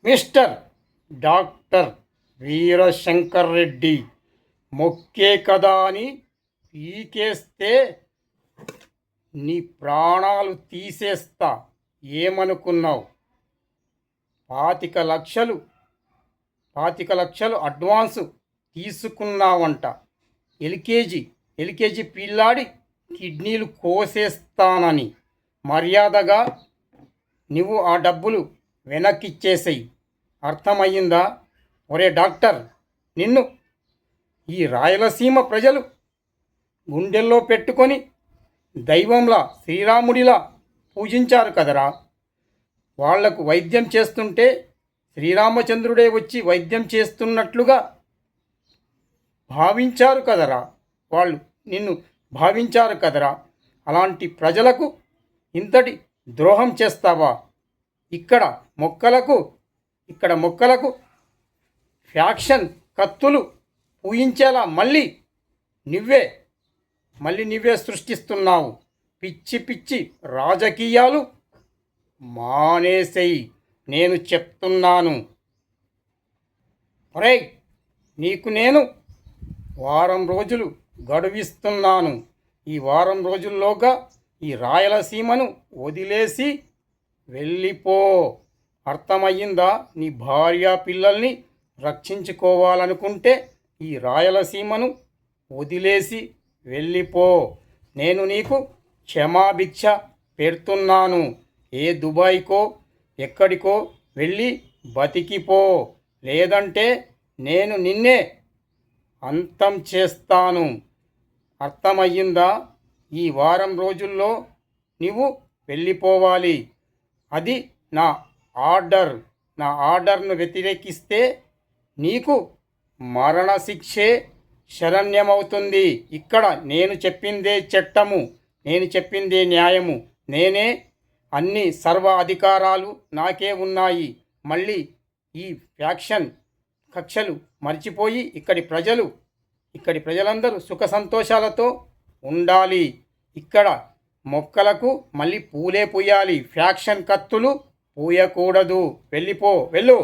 Mister doctor Veerashankar Reddy మొక్కే కదా అని పీకేస్తే నీ ప్రాణాలు తీసేస్తా. ఏమనుకున్నావు? 25 లక్షలు అడ్వాన్సు తీసుకున్నావంట. ఎల్కేజీ పిల్లాడి కిడ్నీలు కోసేస్తానని. మర్యాదగా నువ్వు ఆ డబ్బులు వెనక్కిచ్చేసేయి. అర్థమయ్యిందా? ఒరే డాక్టర్, నిన్ను ఈ రాయలసీమ ప్రజలు గుండెల్లో పెట్టుకొని దైవంలా శ్రీరాముడిలా పూజించారు కదరా. వాళ్లకు వైద్యం చేస్తుంటే శ్రీరామచంద్రుడే వచ్చి వైద్యం చేస్తున్నట్లుగా భావించారు కదరా. వాళ్ళు నిన్ను భావించారు కదరా. అలాంటి ప్రజలకు ఇంతటి ద్రోహం చేస్తావా? ఇక్కడ మొక్కలకు ఫ్యాక్షన్ కత్తులు పూయించేలా మళ్ళీ నువ్వే సృష్టిస్తున్నావు. పిచ్చి రాజకీయాలు మానేసేయి, నేను చెప్తున్నాను. ఒరేయ్, నీకు నేను వారం రోజులు గడువిస్తున్నాను. ఈ వారం రోజుల్లోగా ఈ రాయలసీమను వదిలేసి వెళ్ళిపో. అర్థమయ్యిందా? నీ భార్య పిల్లల్ని రక్షించుకోవాలనుకుంటే ఈ రాయలసీమను వదిలేసి వెళ్ళిపో. నేను నీకు క్షమాభిక్ష పెడుతున్నాను. ఏ దుబాయ్కో ఎక్కడికో వెళ్ళి బతికిపో, లేదంటే నేను నిన్నే అంతం చేస్తాను. అర్థమయ్యిందా? ఈ వారం రోజుల్లో నీవు వెళ్ళిపోవాలి. అది నా ఆర్డర్ను వ్యతిరేకిస్తే నీకు మరణశిక్షే శరణ్యమవుతుంది. ఇక్కడ నేను చెప్పిందే చట్టము, నేను చెప్పిందే న్యాయము. నేనే అన్ని సర్వ అధికారాలు నాకే ఉన్నాయి. మళ్ళీ ఈ ఫ్యాక్షన్ కక్షలు మర్చిపోయి ఇక్కడి ప్రజలందరూ సుఖ సంతోషాలతో ఉండాలి. ఇక్కడ మొక్కలకు మళ్ళీ పూలే పూయాలి, ఫ్యాక్షన్ కత్తులు పూయకూడదు. వెళ్ళు.